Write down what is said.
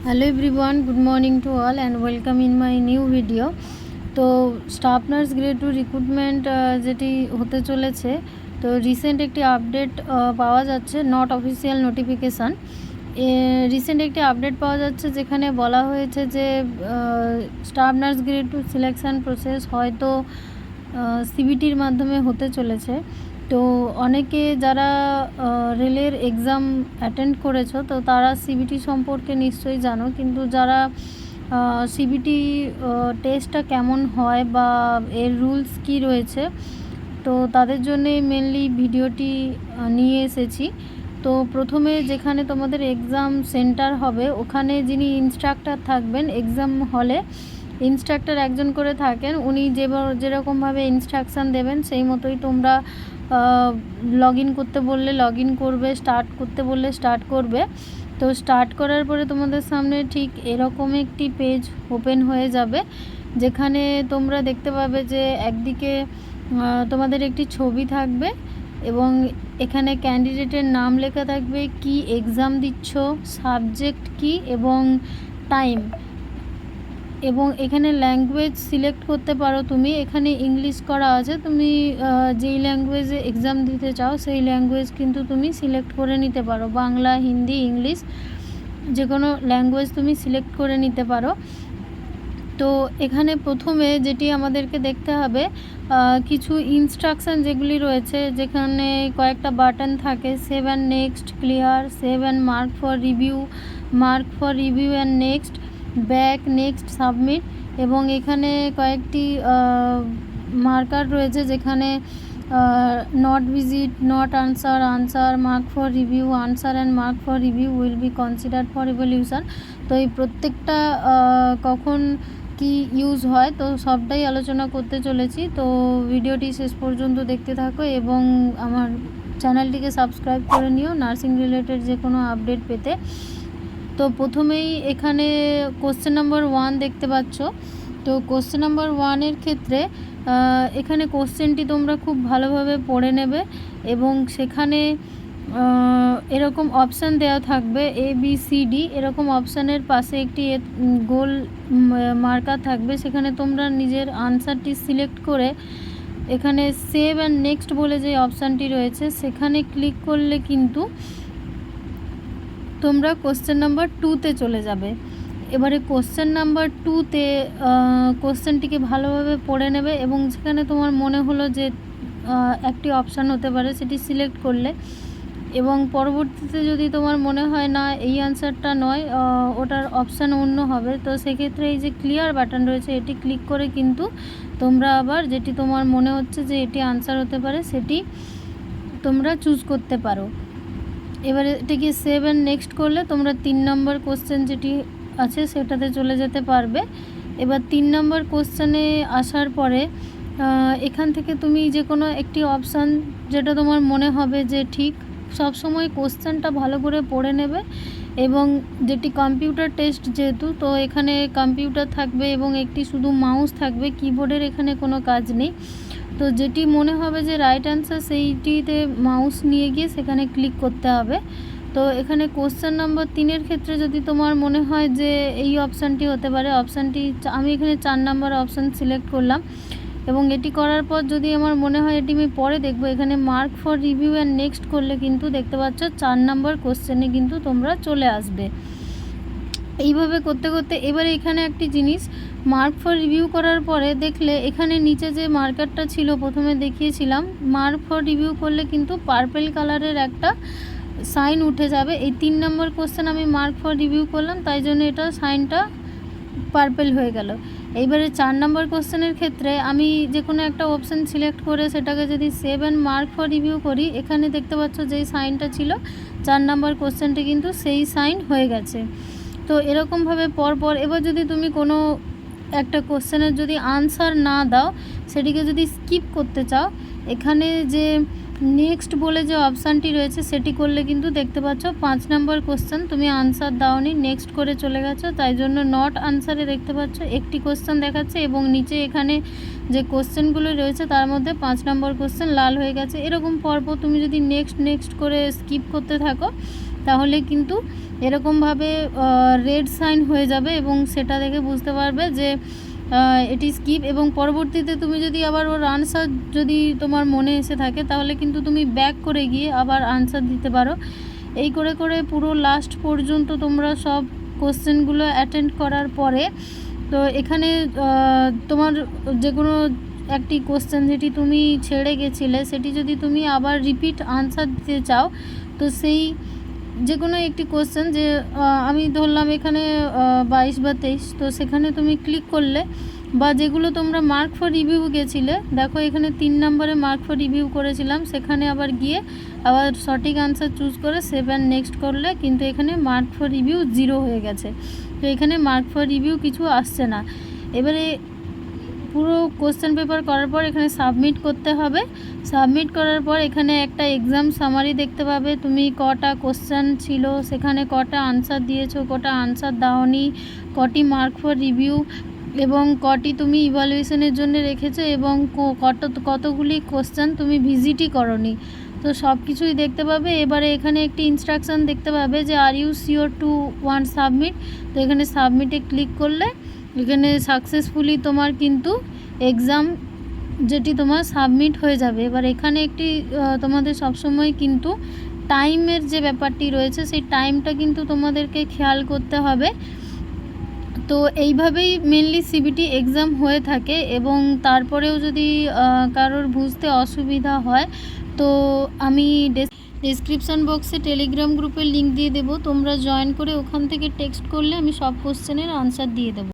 Hello everyone, good morning to all and welcome in my new video. তো staff nurse grade 2 recruitment যেটি হতে চলেছে, তো recent একটি আপডেট পাওয়া যাচ্ছে, নট অফিসিয়াল নোটিফিকেশান। রিসেন্ট একটি আপডেট পাওয়া যাচ্ছে যেখানে বলা হয়েছে যে staff nurse grade 2 selection process হয়তো সিবিটির মাধ্যমে হতে চলেছে। তো অনেকে যারা রেলের এক্সাম অ্যাটেন্ড করেছো, তো তারা সিবিটি সম্পর্কে নিশ্চয়ই জানো, কিন্তু যারা সিবিটি টেস্টটা কেমন হয় বা এর রুলস কী রয়েছে, তো তাদের জন্যে মেনলি ভিডিওটি নিয়ে এসেছি। তো প্রথমে যেখানে তোমাদের এক্সাম সেন্টার হবে, ওখানে যিনি ইনস্ট্রাক্টর থাকবেন এক্সাম হলে, ইনস্ট্রাক্টর একজন করে থাকেন, উনি যেরকমভাবে ইনস্ট্রাকশান দেবেন সেই মতোই তোমরা লগ ইন করতে বললে লগ ইন করবে, স্টার্ট করতে বললে স্টার্ট করবে। তো স্টার্ট করার পরে তোমাদের সামনে ঠিক এরকম একটি পেজ ওপেন হয়ে যাবে, যেখানে তোমরা দেখতে পাবে যে একদিকে তোমাদের একটি ছবি থাকবে এবং এখানে ক্যান্ডিডেটের নাম লেখা থাকবে, কি এক্সাম দিচ্ছ, সাবজেক্ট কি এবং টাইম, এবং এখানে ল্যাঙ্গুয়েজ সিলেক্ট করতে পারো তুমি। এখানে ইংলিশ করা আছে, তুমি যেই ল্যাঙ্গুয়েজে এক্সাম দিতে চাও সেই ল্যাঙ্গুয়েজ কিন্তু তুমি সিলেক্ট করে নিতে পারো, বাংলা, হিন্দি, ইংলিশ, যে কোনো ল্যাঙ্গুয়েজ তুমি সিলেক্ট করে নিতে পারো। তো এখানে প্রথমে যেটি আমাদেরকে দেখতে হবে, কিছু ইনস্ট্রাকশান যেগুলি রয়েছে, যেখানে কয়েকটা বাটন থাকে, save and next, clear, save and mark for review, and next, back, next, submit, এবং এখানে কয়েকটি মার্কার রয়েছে যেখানে not visit, not answer, answer, mark for review, answer and mark for review will be considered for evaluation. তো এই প্রত্যেকটা কখন কি ইউজ হয়, তো সবটাই আলোচনা করতে চলেছি। তো ভিডিওটি শেষ পর্যন্ত দেখতে থাকো এবং আমার চ্যানেলটিকে সাবস্ক্রাইব করে নিও নার্সিং রিলেটেড যে কোনো আপডেট পেতে। তো প্রথমেই এখানে কোশ্চেন নাম্বার 1 দেখতে পাচ্ছ। তো কোশ্চেন নাম্বার 1-এর ক্ষেত্রে এখানে কোশ্চেনটি তোমরা খুব ভালোভাবে পড়ে নেবে এবং সেখানে এরকম অপশান দেওয়া থাকবে ABCD, এরকম অপশানের পাশে একটি গোল মার্কার থাকবে, সেখানে তোমরা নিজের আনসারটি সিলেক্ট করে এখানে সেভ অ্যান্ড নেক্সট বলে যে অপশানটি রয়েছে সেখানে ক্লিক করলে কিন্তু তোমরা কোশ্চেন নাম্বার 2-তে চলে যাবে। এবারে কোশ্চেন নাম্বার 2-তে কোশ্চেনটিকে ভালোভাবে পড়ে নেবে এবং যেখানে তোমার মনে হলো যে একটি অপশান হতে পারে সেটি সিলেক্ট করলে, এবং পরবর্তীতে যদি তোমার মনে হয় না এই আনসারটা নয়, ওটার অপশান অন্য হবে, তো সেক্ষেত্রে এই যে ক্লিয়ার বাটন রয়েছে এটি ক্লিক করে কিন্তু তোমরা আবার যেটি তোমার মনে হচ্ছে যে এটি আনসার হতে পারে সেটি তোমরা চুজ করতে পারো। এবারে এটিকে সেভ অ্যান্ড নেক্সট করলে তোমরা 3 নম্বর কোশ্চেন যেটি আছে সেটাতে চলে যেতে পারবে। এবার 3 নম্বর কোশ্চেনে আসার পরে এখান থেকে তুমি যে কোনো একটি অপশান যেটা তোমার মনে হবে যে ঠিক, সবসময় কোশ্চেনটা ভালো করে পড়ে নেবে, এবং যেটি কম্পিউটার টেস্ট যেহেতু, তো এখানে কম্পিউটার থাকবে এবং একটি শুধু মাউস থাকবে, কিবোর্ডের এখানে কোনো কাজ নেই। তো যেটি মনে হবে যে রাইট অ্যান্সার সেইটিতে মাউস নিয়ে গিয়ে সেখানে ক্লিক করতে হবে। তো এখানে কোশ্চেন নাম্বার 3-এর ক্ষেত্রে যদি তোমার মনে হয় যে এই অপশানটি হতে পারে, অপশানটি আমি এখানে 4 নম্বর অপশান সিলেক্ট করলাম, এবং এটি করার পর যদি আমার মনে হয় এটি আমি পরে দেখব, এখানে mark for review and next করলে কিন্তু দেখতে পাচ্ছ 4 নম্বর কোশ্চেনে কিন্তু তোমরা চলে আসবে। এইভাবে করতে করতে এবারে এখানে একটি জিনিস, মার্ক ফর রিভিউ করার পরে দেখলে এখানে নিচে যে মার্কারটা ছিল প্রথমে দেখিয়েছিলাম, মার্ক ফর রিভিউ করলে কিন্তু পার্পেল কালারের একটা সাইন উঠে যাবে। এই 3 নম্বর কোশ্চেন আমি মার্ক ফর রিভিউ করলাম, তাই জন্য এটা সাইনটা পার্পেল হয়ে গেল। এইবারে 4 নম্বর কোশ্চেনের ক্ষেত্রে আমি যে কোনো একটা অপশান সিলেক্ট করে সেটাকে যদি save and mark for review করি, এখানে দেখতে পাচ্ছ যেই সাইনটা ছিল 4 নম্বর কোশ্চেনটি কিন্তু সেই সাইন হয়ে গেছে। তো এরকমভাবে পরপর, এবার যদি তুমি কোনো একটা কোশ্চেনের যদি আনসার না দাও, সেটিকে যদি স্কিপ করতে চাও, এখানে যে নেক্সট বলে যে অপশানটি রয়েছে সেটি করলে কিন্তু দেখতে পাচ্ছ 5 নম্বর কোশ্চেন তুমি আনসার দাওনি, নেক্সট করে চলে গেছো, তাই জন্য নট আনসারে দেখতে পাচ্ছ একটি কোশ্চেন দেখাচ্ছে এবং নিচে এখানে যে কোশ্চেনগুলো রয়েছে তার মধ্যে 5 নম্বর কোশ্চেন লাল হয়ে গেছে। এরকম পরপর তুমি যদি নেক্সট করে স্কিপ করতে থাকো, তাহলে কিন্তু এরকমভাবে রেড সাইন হয়ে যাবে এবং সেটা দেখে বুঝতে পারবে যে এটি স্কিপ। এবং পরবর্তীতে তুমি যদি আবার ওর আনসার যদি তোমার মনে এসে থাকে তাহলে কিন্তু তুমি ব্যাক করে গিয়ে আবার আনসার দিতে পারো। এই করে করে পুরো লাস্ট পর্যন্ত তোমরা সব কোশ্চেনগুলো অ্যাটেন্ড করার পরে তো এখানে তোমার যে কোনো একটি কোশ্চেন যেটি তুমি ছেড়ে গেছিলে সেটি যদি তুমি আবার রিপিট আনসার দিতে চাও, তো সেই যে কোনো একটি কোশ্চেন যে আমি ধরলাম এখানে 22 বা 23, তো সেখানে তুমি ক্লিক করলে বা যেগুলো তোমরা মার্ক ফর রিভিউ গেছিলে, দেখো এখানে 3 নম্বরে মার্ক ফর রিভিউ করেছিলাম, সেখানে আবার গিয়ে আবার সঠিক আনসার চুজ করে 7 নেক্সট করলে কিন্তু এখানে মার্ক ফর রিভিউ 0 হয়ে গেছে। তো এখানে মার্ক ফর রিভিউ কিছু আসছে না। এবারে পুরো কোশ্চেন পেপার করার পর এখানে সাবমিট করতে হবে। সাবমিট করার পর এখানে একটা এক্সাম সামারি দেখতে পাবে, তুমি কটা কোশ্চেন ছিল, সেখানে কটা আনসার দিয়েছো, কটা আনসার দাওনি, কটি মার্ক ফর রিভিউ এবং কটি তুমি ইভ্যালুয়েশনের জন্য রেখেছো এবং কতগুলি কোশ্চেন তুমি ভিজিটই করনি, তো সব কিছুই দেখতে পাবে। এবারে এখানে একটি ইনস্ট্রাকশান দেখতে পাবে যে are you sure to want submit, তো এখানে সাবমিটে ক্লিক করলে এখানে সাকসেসফুলি তোমার কিন্তু এক্সাম যেটি তোমার সাবমিট হয়ে যাবে। এবার এখানে একটি তোমাদের সবসময় কিন্তু টাইমের যে ব্যাপারটি রয়েছে সেই টাইমটা কিন্তু তোমাদেরকে খেয়াল করতে হবে। তো এইভাবেই মেনলি সিবিটি এক্সাম হয়ে থাকে এবং তারপরেও যদি কারোর বুঝতে অসুবিধা হয় তো আমি ডেসক্রিপশান বক্সে টেলিগ্রাম গ্রুপের লিঙ্ক দিয়ে দেবো, তোমরা জয়েন করে ওখান থেকে টেক্সট করলে আমি সব কোশ্চেনের আনসার দিয়ে দেবো।